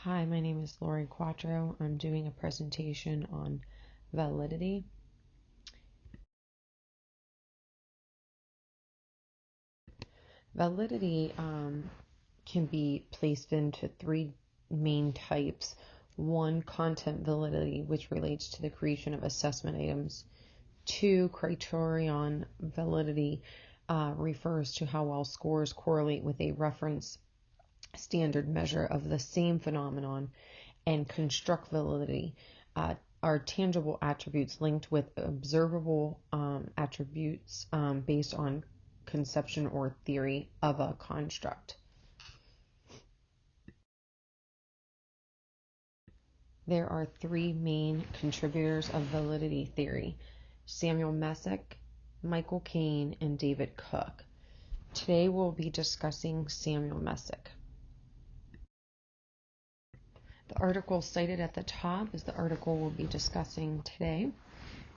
Hi, my name is Lori Quattro. I'm doing a presentation on validity. Validity can be placed into three main types. One, content validity, which relates to the creation of assessment items. Two, criterion validity refers to how well scores correlate with a reference standard measure of the same phenomenon. And construct validity are tangible attributes linked with observable attributes based on conception or theory of a construct. There are three main contributors of validity theory: Samuel Messick, Michael Caine, and David Cook. Today we'll be discussing Samuel Messick. The article cited at the top is the article we'll be discussing today.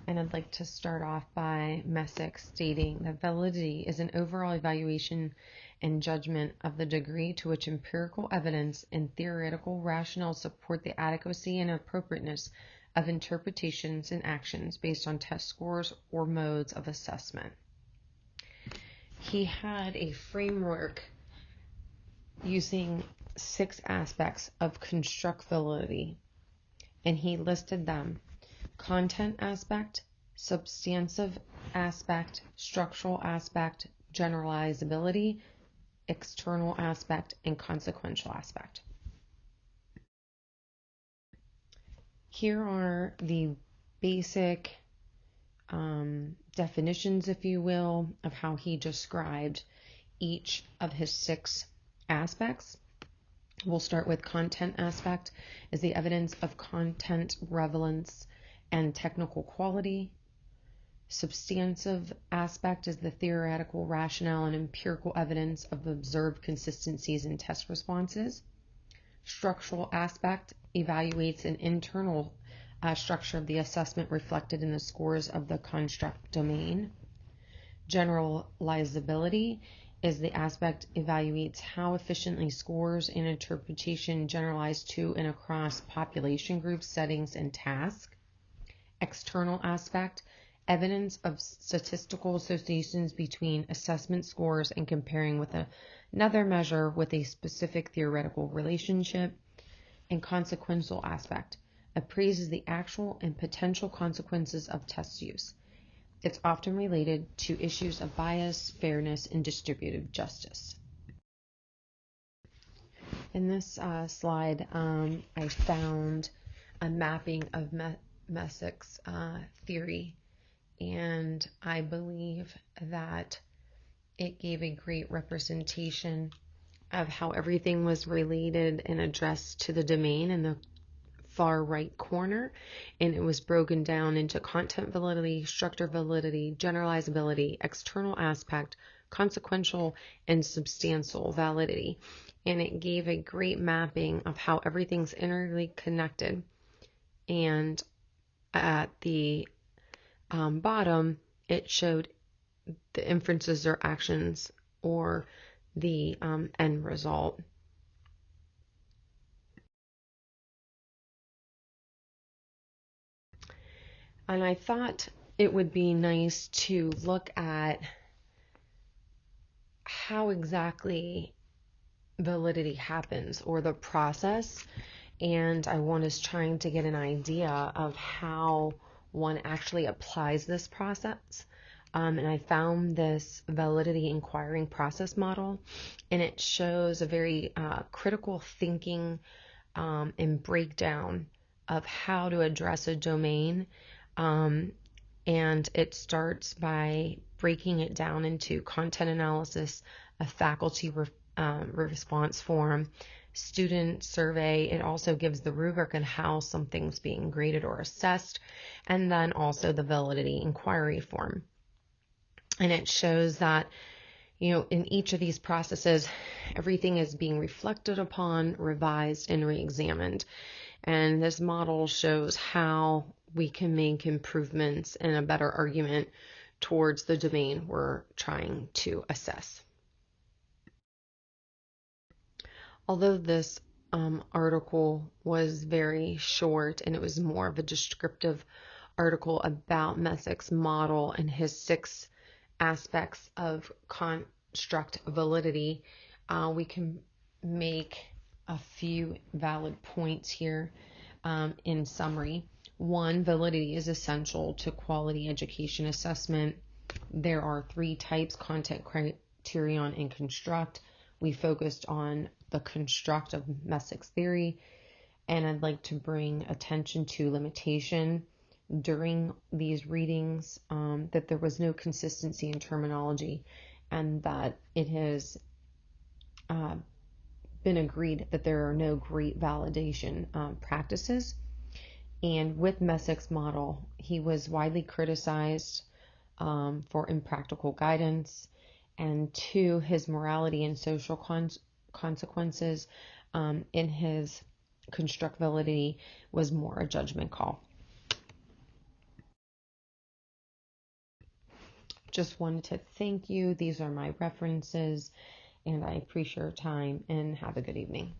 And I'd like to start off by Messick stating that validity is an overall evaluation and judgment of the degree to which empirical evidence and theoretical rationale support the adequacy and appropriateness of interpretations and actions based on test scores or modes of assessment. He had a framework using 6 aspects of construct validity, and he listed them: content aspect, substantive aspect, structural aspect, generalizability, external aspect, and consequential aspect. Here are the basic definitions, if you will, of how he described each of his 6 aspects. We'll start with content aspect is the evidence of content relevance and technical quality. Substantive aspect is the theoretical rationale and empirical evidence of observed consistencies in test responses. Structural aspect evaluates an internal structure of the assessment reflected in the scores of the construct domain. Generalizability is the aspect evaluates how efficiently scores and interpretation generalize to and across population groups, settings, and tasks. External aspect, evidence of statistical associations between assessment scores and comparing with another measure with a specific theoretical relationship. And consequential aspect, appraises the actual and potential consequences of test use. It's often related to issues of bias, fairness, and distributive justice. In this slide, I found a mapping of Messick's theory, and I believe that it gave a great representation of how everything was related and addressed to the domain in the far right corner, and it was broken down into content validity, structure validity, generalizability, external aspect, consequential, and substantial validity. And it gave a great mapping of how everything's interconnected. And at the bottom, it showed the inferences or actions or the end result. And I thought it would be nice to look at how exactly validity happens, or the process. And I was trying to get an idea of how one actually applies this process. And I found this validity inquiring process model, and it shows a very critical thinking and breakdown of how to address a domain. And it starts by breaking it down into content analysis, a faculty response form, student survey. It also gives the rubric on how something's being graded or assessed, and then also the validity inquiry form. And it shows that, in each of these processes, everything is being reflected upon, revised, and re-examined. And this model shows how we can make improvements and a better argument towards the domain we're trying to assess. Although this article was very short, and it was more of a descriptive article about Messick's model and his 6 aspects of construct validity. We can make a few valid points here in summary. 1, validity is essential to quality education assessment. There are 3 types: content, criterion, and construct. We focused on the construct of Messick's theory, and I'd like to bring attention to limitation during these readings, that there was no consistency in terminology, and that it has been agreed that there are no great validation practices. And with Messick's model, he was widely criticized for impractical guidance, and 2, his morality and social consequences in his construct validity was more a judgment call. Just wanted to thank you. These are my references, and I appreciate your time, and have a good evening.